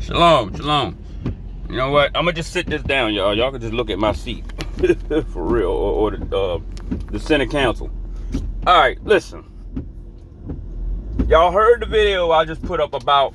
Shalom, shalom. You know what? I'm gonna just sit this down, y'all. Y'all can just look at my seat, for real, or the Senate Council. All right, listen. Y'all heard the video I just put up about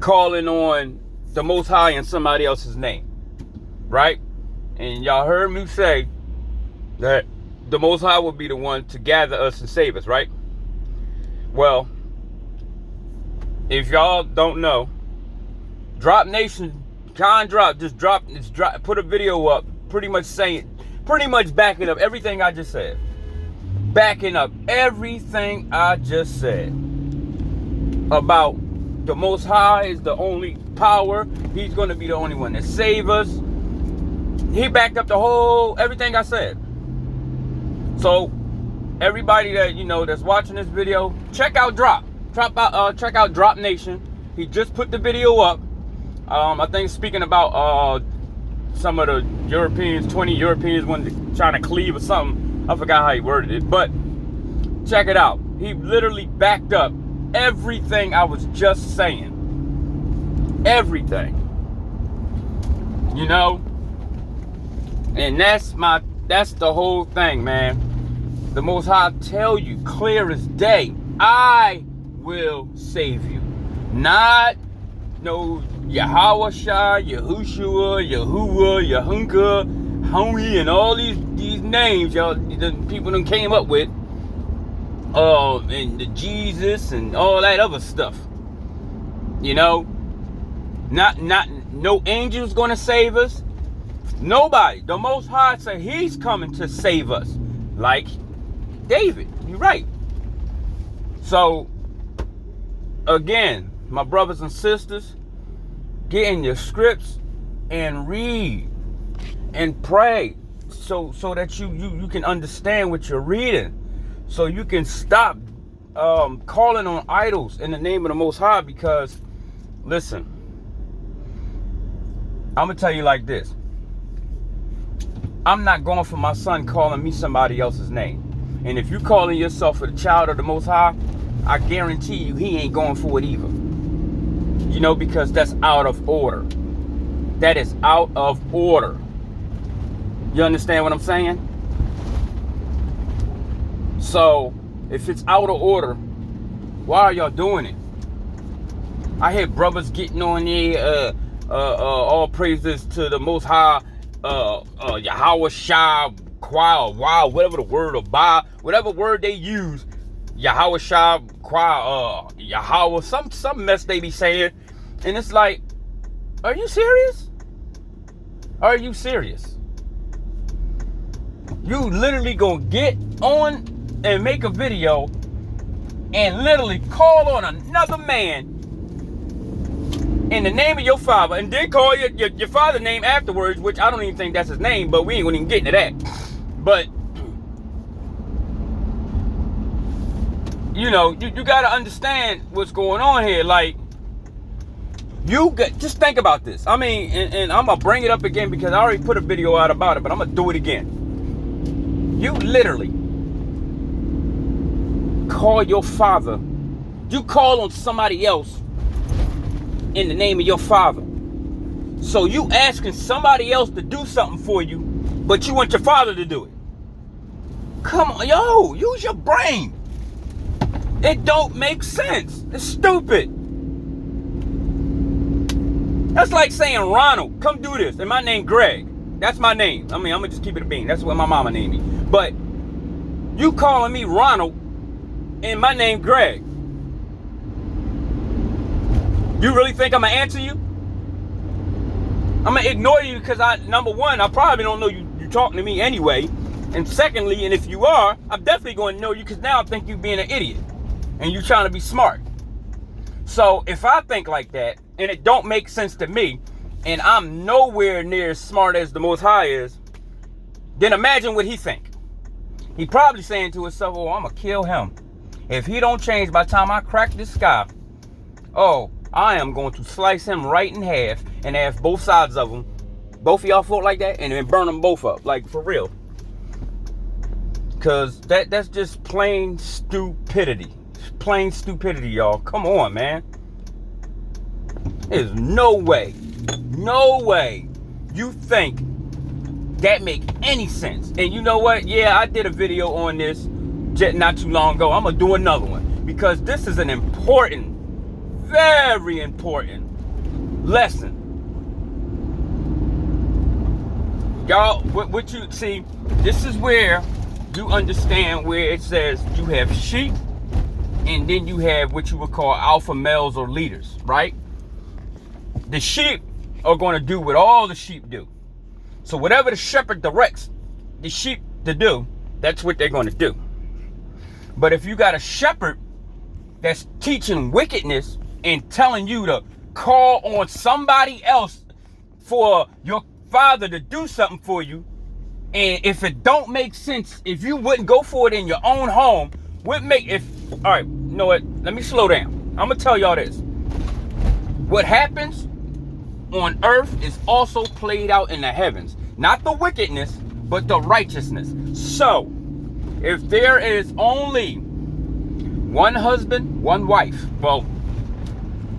calling on the Most High in somebody else's name, right? And y'all heard me say that the Most High will be the one to gather us and save us, right? Well, if y'all don't know, Drop Nation, put a video up, pretty much backing up everything I just said. Backing up everything I just said about the Most High is the only power. He's going to be the only one that save us. He backed up everything I said. So everybody that that's watching this video, check out check out Drop Nation. He just put the video up. I think speaking about some of the Europeans, 20 Europeans when trying to cleave or something. I forgot how he worded it, but check it out. He literally backed up everything I was just saying. Everything. And that's the whole thing, man. The Most High tell you clear as day, I will save you. Not no Yahweh Shai, Yahushua, Yahuwah, Yahunka, Homie, and all these names y'all the people done came up with. And the Jesus and all that other stuff. Not no angels gonna save us. Nobody. The Most High said he's coming to save us. Like David. You're right. So again, my brothers and sisters, get in your scripts and read and pray so that you can understand what you're reading. So you can stop calling on idols in the name of the Most High. Because listen, I'm gonna tell you like this. I'm not going for my son calling me somebody else's name. And if you calling yourself a child of the Most High, I guarantee you he ain't going for it either. Because that's out of order. That is out of order. You understand what I'm saying? So, if it's out of order, why are y'all doing it? I hear brothers getting on there, all praises to the Most High, Yahweh Shai, Kwa, Wow, whatever the word, or Ba, whatever word they use, Yahweh Shai, Kwa, Yahweh, some mess they be saying. And it's like, are you serious? Are you serious? You literally gonna get on and make a video and literally call on another man in the name of your father, and then call your father's name afterwards, which I don't even think that's his name, but we ain't gonna even get into that. But you gotta understand what's going on here. Like, just think about this. I mean, and I'm gonna bring it up again because I already put a video out about it, but I'm gonna do it again. You literally call your father. You call on somebody else in the name of your father. So you asking somebody else to do something for you, but you want your father to do it. Come on, use your brain. It don't make sense. It's stupid. That's like saying, Ronald, come do this. And my name Greg. That's my name. I mean, I'm gonna just keep it a bean. That's what my mama named me. But you calling me Ronald and my name Greg. You really think I'm gonna answer you? I'm gonna ignore you because number one, I probably don't know you talking to me anyway. And secondly, and if you are, I'm definitely going to know you because now I think you being an idiot and you trying to be smart. So if I think like that and it don't make sense to me and I'm nowhere near as smart as the Most High is, then imagine what he think. He probably saying to himself, oh, I'm going to kill him. If he don't change by the time I crack this sky, I am going to slice him right in half and have both sides of him. Both of y'all vote like that and then burn them both up. Like, for real. Because that's just plain stupidity. plain stupidity, y'all. Come on, man. There's no way you think that make any sense. And you know what? Yeah, I did a video on this not too long ago. I'm gonna do another one because this is an important, very important lesson. Y'all, what you see, this is where you understand where it says you have sheep and then you have what you would call alpha males or leaders, right? The sheep are going to do what all the sheep do. So whatever the shepherd directs the sheep to do, that's what they're going to do. But if you got a shepherd that's teaching wickedness and telling you to call on somebody else for your father to do something for you, and if it don't make sense, if you wouldn't go for it in your own home, all right, you know what? Let me slow down. I'm going to tell y'all this. What happens on earth is also played out in the heavens. Not the wickedness, but the righteousness. So, if there is only one husband, one wife, well,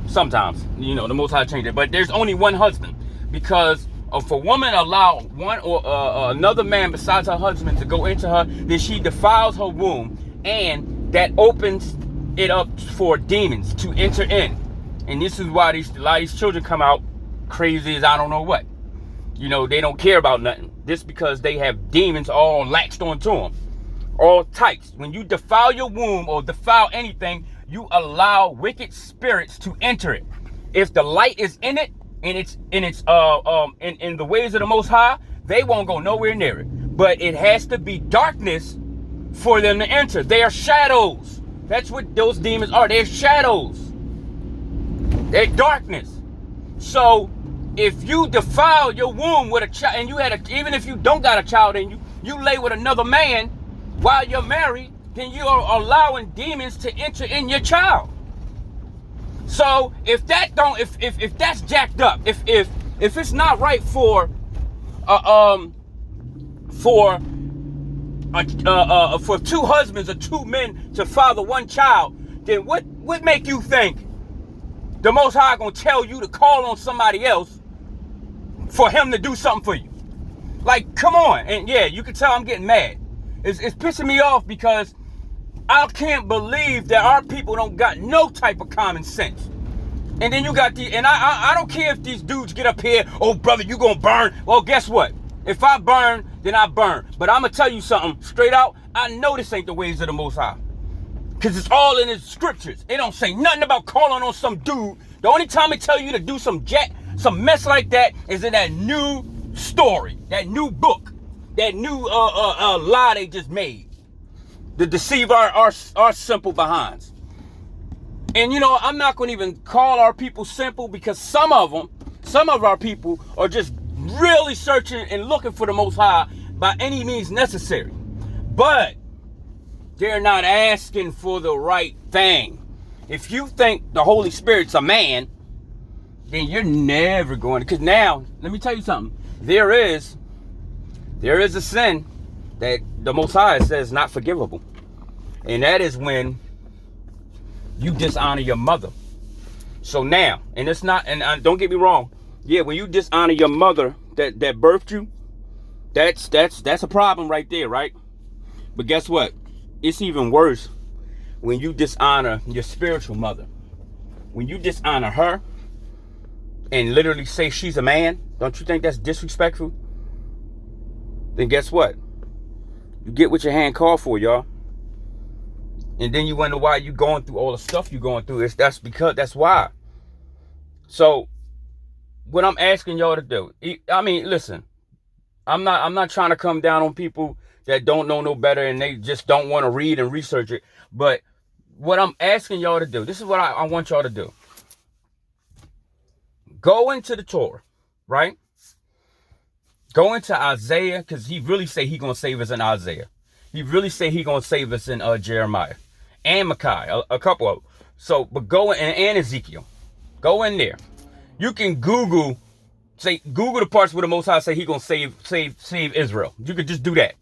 sometimes, the Most High changed it, but there's only one husband, because if a woman allow one or another man besides her husband to go into her, then she defiles her womb, and that opens it up for demons to enter in. And this is why a lot of these children come out crazy as I don't know what. They don't care about nothing. This because they have demons all latched onto them. All types. When you defile your womb or defile anything, you allow wicked spirits to enter it. If the light is in it, and it's in the ways of the Most High, they won't go nowhere near it. But it has to be darkness for them to enter. They are shadows. That's what those demons are. They're shadows. They're darkness. So if you defile your womb with a child, and even if you don't got a child in you, you lay with another man while you're married, then you are allowing demons to enter in your child. So if that's jacked up, if it's not right for two husbands or two men to father one child, then what make you think the Most High gonna tell you to call on somebody else for him to do something for you? Like, come on. And yeah, you can tell I'm getting mad. It's pissing me off because I can't believe that our people don't got no type of common sense. And then you got I don't care if these dudes get up here, oh brother, you gonna burn. Well, guess what? If I burn, then I burn. But I'm gonna tell you something straight out. I know this ain't the ways of the Most High. Because it's all in his scriptures. It don't say nothing about calling on some dude. The only time it tell you to do some mess like that is in that new story, that new book, that new lie they just made to deceive our simple behinds. And I'm not going to even call our people simple, because some of our people are just really searching and looking for the Most High by any means necessary. But they're not asking for the right thing. If you think the Holy Spirit's a man, then you're never going to. Because now, let me tell you something. There is a sin that the Most High says not forgivable. And that is when you dishonor your mother. So now, and it's not, and don't get me wrong. Yeah, when you dishonor your mother that birthed you, that's a problem right there, right? But guess what? It's even worse when you dishonor your spiritual mother. When you dishonor her and literally say she's a man, don't you think that's disrespectful? Then guess what? You get what your hand called for, y'all. And then you wonder why you going through all the stuff you're going through. That's why. So what I'm asking y'all to do, I mean, listen, I'm not trying to come down on people that don't know no better and they just don't want to read and research it. But what I'm asking y'all to do, this is what I want y'all to do. Go into the Torah, right? Go into Isaiah, because he really say he going to save us in Isaiah. He really say he going to save us in Jeremiah and Micaiah, a couple of them. So, but go in, and Ezekiel. Go in there. You can Google the parts where the Most High say he going to save Israel. You could just do that.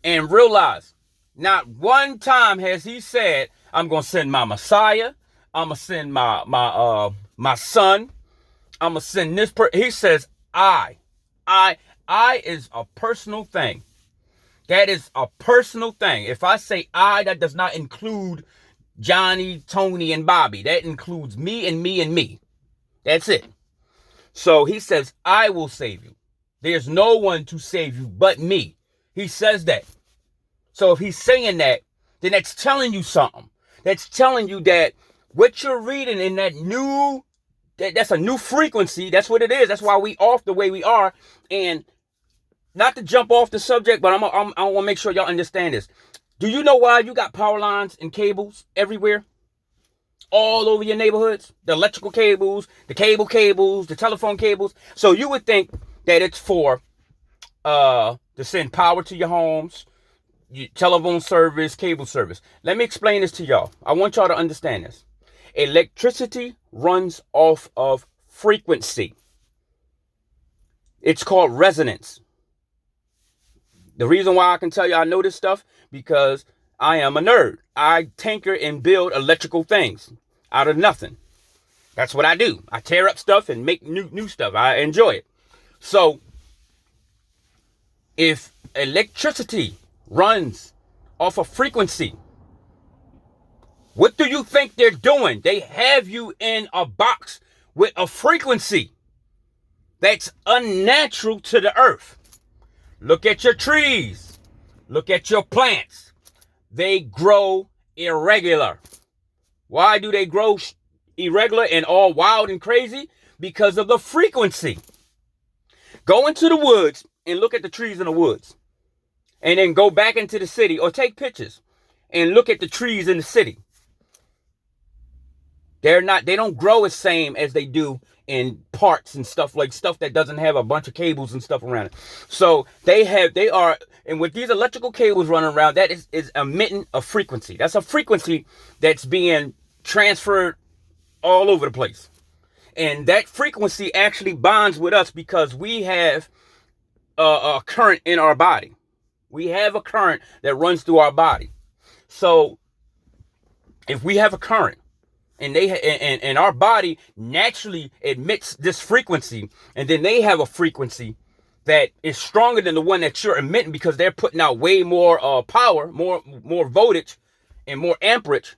And realize, not one time has he said, I'm going to send my Messiah. I'm going to send my son. I'm going to send this He says, I is a personal thing. That is a personal thing. If I say I, that does not include Johnny, Tony, and Bobby. That includes me and me and me. That's it. So he says, I will save you. There's no one to save you but me. He says that. So if he's saying that, then that's telling you something. That's telling you that what you're reading in that that's a new frequency. That's what it is. That's why we off the way we are. And not to jump off the subject, but I want to make sure y'all understand this. Do you know why you got power lines and cables everywhere? All over your neighborhoods? The electrical cables, the cable cables, the telephone cables. So you would think that it's for to send power to your homes, your telephone service, cable service. Let me explain this to y'all. I want y'all to understand this. Electricity runs off of frequency. It's called resonance. The reason why I can tell you I know this stuff, because I am a nerd. I tinker and build electrical things out of nothing. That's what I do. I tear up stuff and make new stuff. I enjoy it. So if electricity runs off a frequency, what do you think they're doing? They have you in a box with a frequency that's unnatural to the earth. Look at your trees. Look at your plants. They grow irregular. Why do they grow irregular and all wild and crazy? Because of the frequency. Go into the woods and look at the trees in the woods. And then go back into the city or take pictures and look at the trees in the city. They don't grow the same as they do in parks and stuff that doesn't have a bunch of cables and stuff around it. So and with these electrical cables running around, that is emitting a frequency. That's a frequency that's being transferred all over the place. And that frequency actually bonds with us because we have a current in our body. We have a current that runs through our body. So if we have a current, and our body naturally emits this frequency, and then they have a frequency that is stronger than the one that you're emitting because they're putting out way more power, more voltage, and more amperage.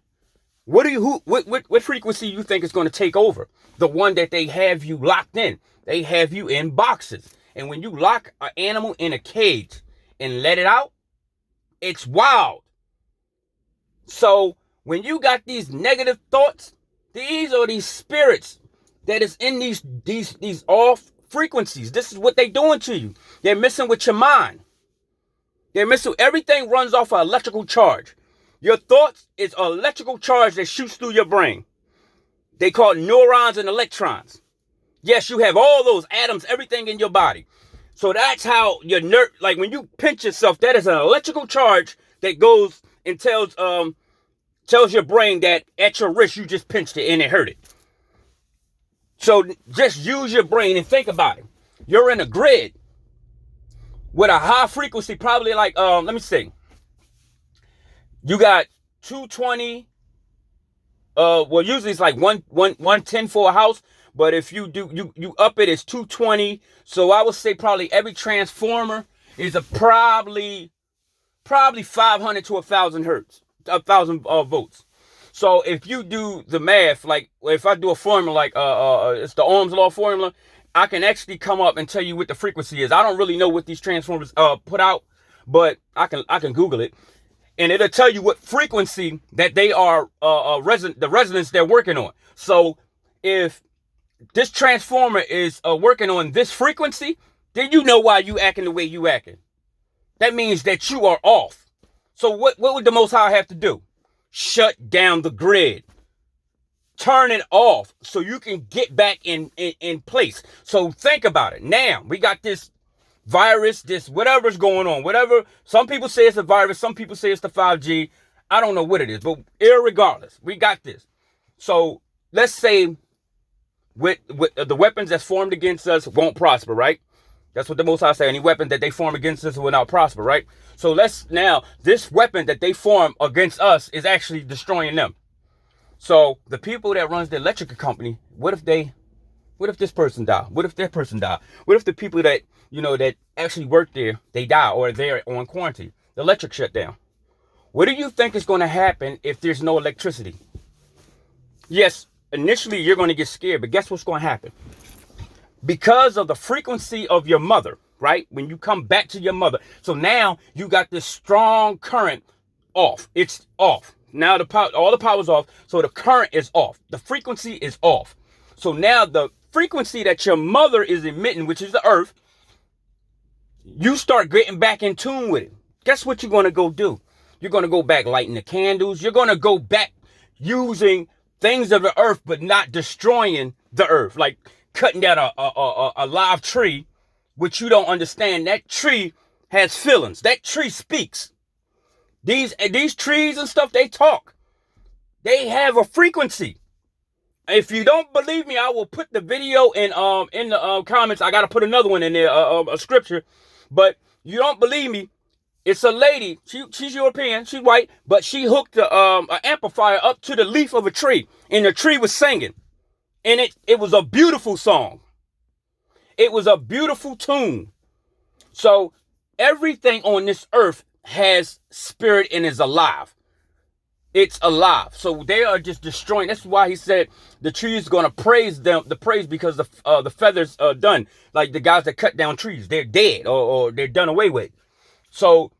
What frequency do you think is going to take over? The one that they have you locked in. They have you in boxes, and when you lock an animal in a cage and let it out, it's wild. So when you got these negative thoughts, these are these spirits that is in these off frequencies. This is what they're doing to you. They're messing with your mind. Everything runs off an electrical charge. Your thoughts is an electrical charge that shoots through your brain. They call it neurons and electrons. Yes, you have all those atoms, everything in your body. So that's how your nerve, like when you pinch yourself, that is an electrical charge that goes and tells your brain that at your wrist you just pinched it and it hurt it. So just use your brain and think about it. You're in a grid with a high frequency, probably like let me see. You got 220. Well, usually it's like 110 for a house, but if you do you up it, it's 220. So I would say probably every transformer is probably 500 to 1,000 hertz. 1,000 volts. So if you do the math, like if I do a formula like it's the Ohm's law formula, I can actually come up and tell you what the frequency is. I don't really know what these transformers put out, but I can Google it, and it'll tell you what frequency that they are the resonance they're working on. So if this transformer is working on this frequency, then you know why you acting the way you acting. That means that you are off. So what would the Most High have to do? Shut down the grid. Turn it off so you can get back in place. So think about it. Now, we got this virus, this whatever's going on. Whatever. Some people say it's a virus. Some people say it's the 5G. I don't know what it is. But irregardless, we got this. So let's say with the weapons that's formed against us won't prosper, right? That's what the Most High say. Any weapon that they form against us will not prosper, right? So let's now, this weapon that they form against us is actually destroying them. So the people that runs the electrical company, what if this person die? What if that person die? What if the people that, that actually work there, they die or they're on quarantine? The electric shut down. What do you think is going to happen if there's no electricity? Yes, initially you're going to get scared, but guess what's going to happen? Because of the frequency of your mother, right? When you come back to your mother. So now you got this strong current off. It's off. Now all the power's off. So the current is off. The frequency is off. So now the frequency that your mother is emitting, which is the earth, you start getting back in tune with it. Guess what you're going to go do? You're going to go back lighting the candles. You're going to go back using things of the earth, but not destroying the earth. Like cutting down a live tree, which you don't understand. That tree has feelings. That tree speaks. These trees and stuff, they talk. They have a frequency. If you don't believe me, I will put the video in the comments. I got to put another one in there, a scripture. But you don't believe me, it's a lady. She's European. She's white. But she hooked an amplifier up to the leaf of a tree. And the tree was singing. And it was a beautiful song. It was a beautiful tune. So everything on this earth has spirit and is alive. It's alive. So they are just destroying. That's why he said the tree is going to praise them, because the feathers are done. Like the guys that cut down trees, they're dead or they're done away with. So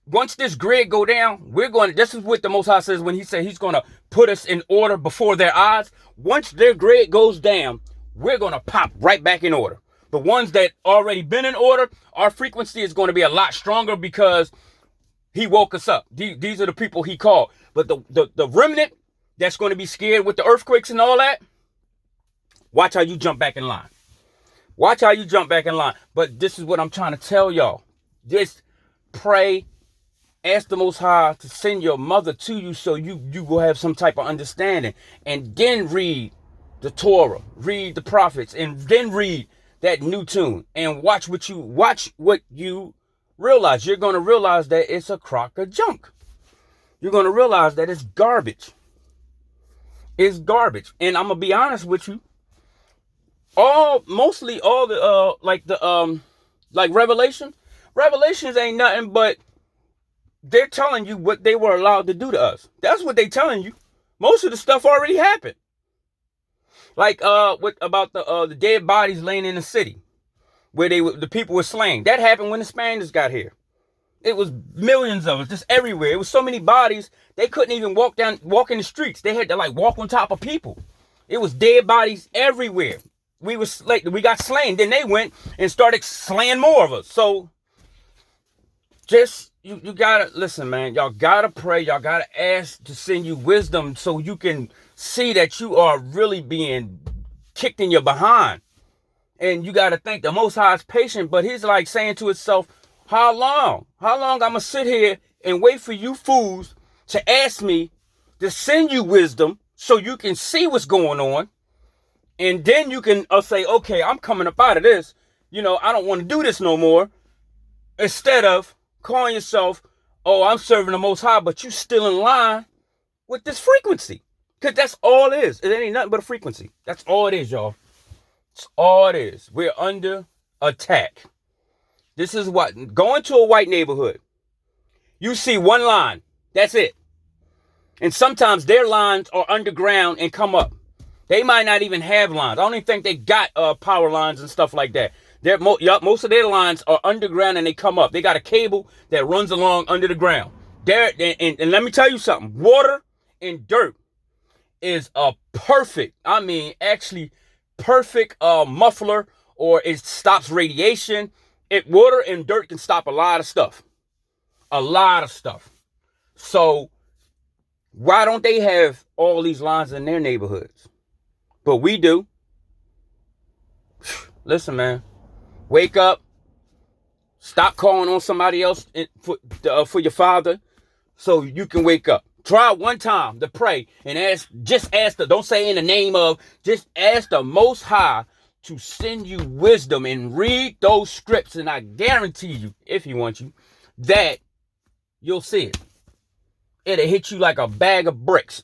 once this grid go down, this is what the Most High says when he said he's going to put us in order before their eyes. Once their grid goes down, we're going to pop right back in order. The ones that already been in order, our frequency is going to be a lot stronger because he woke us up. These are the people he called. But the remnant that's going to be scared with the earthquakes and all that, watch how you jump back in line. Watch how you jump back in line. But this is what I'm trying to tell y'all. Just pray. Ask the Most High to send your mother to you so you will have some type of understanding. And then read the Torah. Read the prophets. And then read that new tune. And watch what you realize. You're going to realize that it's a crock of junk. You're going to realize that it's garbage. It's garbage. And I'm going to be honest with you. Mostly all the, Revelations ain't nothing but they're telling you what they were allowed to do to us. That's what they're telling you. Most of the stuff already happened. Like, what about the dead bodies laying in the city where the people were slain? That happened when the Spaniards got here. It was millions of us, just everywhere. It was so many bodies, they couldn't even walk in the streets. They had to walk on top of people. It was dead bodies everywhere. We got slain. Then they went and started slaying more of us. So just, you gotta, listen, man, y'all gotta pray. Y'all gotta ask to send you wisdom so you can see that you are really being kicked in your behind. And you gotta think the Most High is patient, but he's like saying to himself, how long? How long I'm going to sit here and wait for you fools to ask me to send you wisdom so you can see what's going on? And then you can say, okay, I'm coming up out of this. I don't want to do this no more. Instead of calling yourself, oh, I'm serving the Most High, but you still in line with this frequency. Because that's all it is. It ain't nothing but a frequency. That's all it is, y'all. That's all it is. We're under attack. This is what, going to a white neighborhood, you see one line. That's it. And sometimes their lines are underground and come up. They might not even have lines. I don't even think they got power lines and stuff like that. Most of their lines are underground and they come up. They got a cable that runs along under the ground. And let me tell you something. Water and dirt is a perfect muffler, or it stops radiation. Water and dirt can stop a lot of stuff. A lot of stuff. So why don't they have all these lines in their neighborhoods? But we do. Listen, man. Wake up. Stop calling on somebody else for your father so you can wake up. Try one time to pray and just ask don't say in the name of, just ask the Most High to send you wisdom and read those scripts. And I guarantee you, if he wants you, that you'll see it. It'll hit you like a bag of bricks.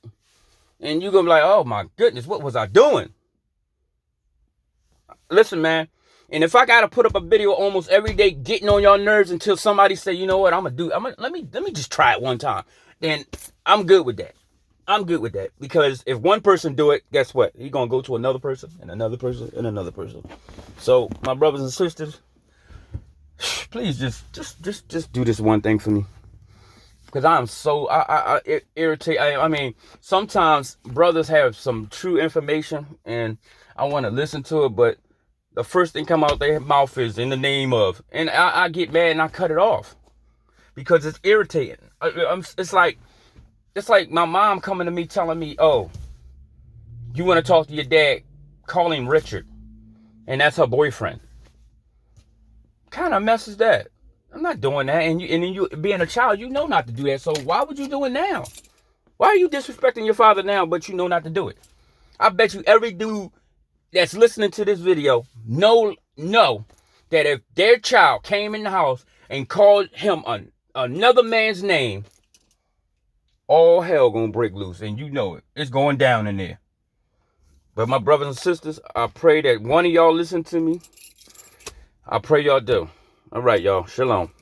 And you're going to be like, oh my goodness, what was I doing? Listen, man. And if I got to put up a video almost every day getting on y'all nerves until somebody say, you know what, let me just try it one time. Then I'm good with that. I'm good with that. Because if one person do it, guess what? He's going to go to another person and another person and another person. So my brothers and sisters, please just do this one thing for me. Because I'm so irritated. I mean, sometimes brothers have some true information and I want to listen to it, but the first thing come out their mouth is in the name of. And I get mad and I cut it off. Because it's irritating. It's like my mom coming to me telling me, oh, you want to talk to your dad, call him Richard. And that's her boyfriend. What kind of mess is that? I'm not doing that. And then you being a child, you know not to do that. So why would you do it now? Why are you disrespecting your father now, but you know not to do it? I bet you every dude that's listening to this video know that if their child came in the house and called him another man's name, all hell gonna break loose. And you know it. It's going down in there. But my brothers and sisters, I pray that one of y'all listen to me. I pray y'all do. All right, y'all. Shalom.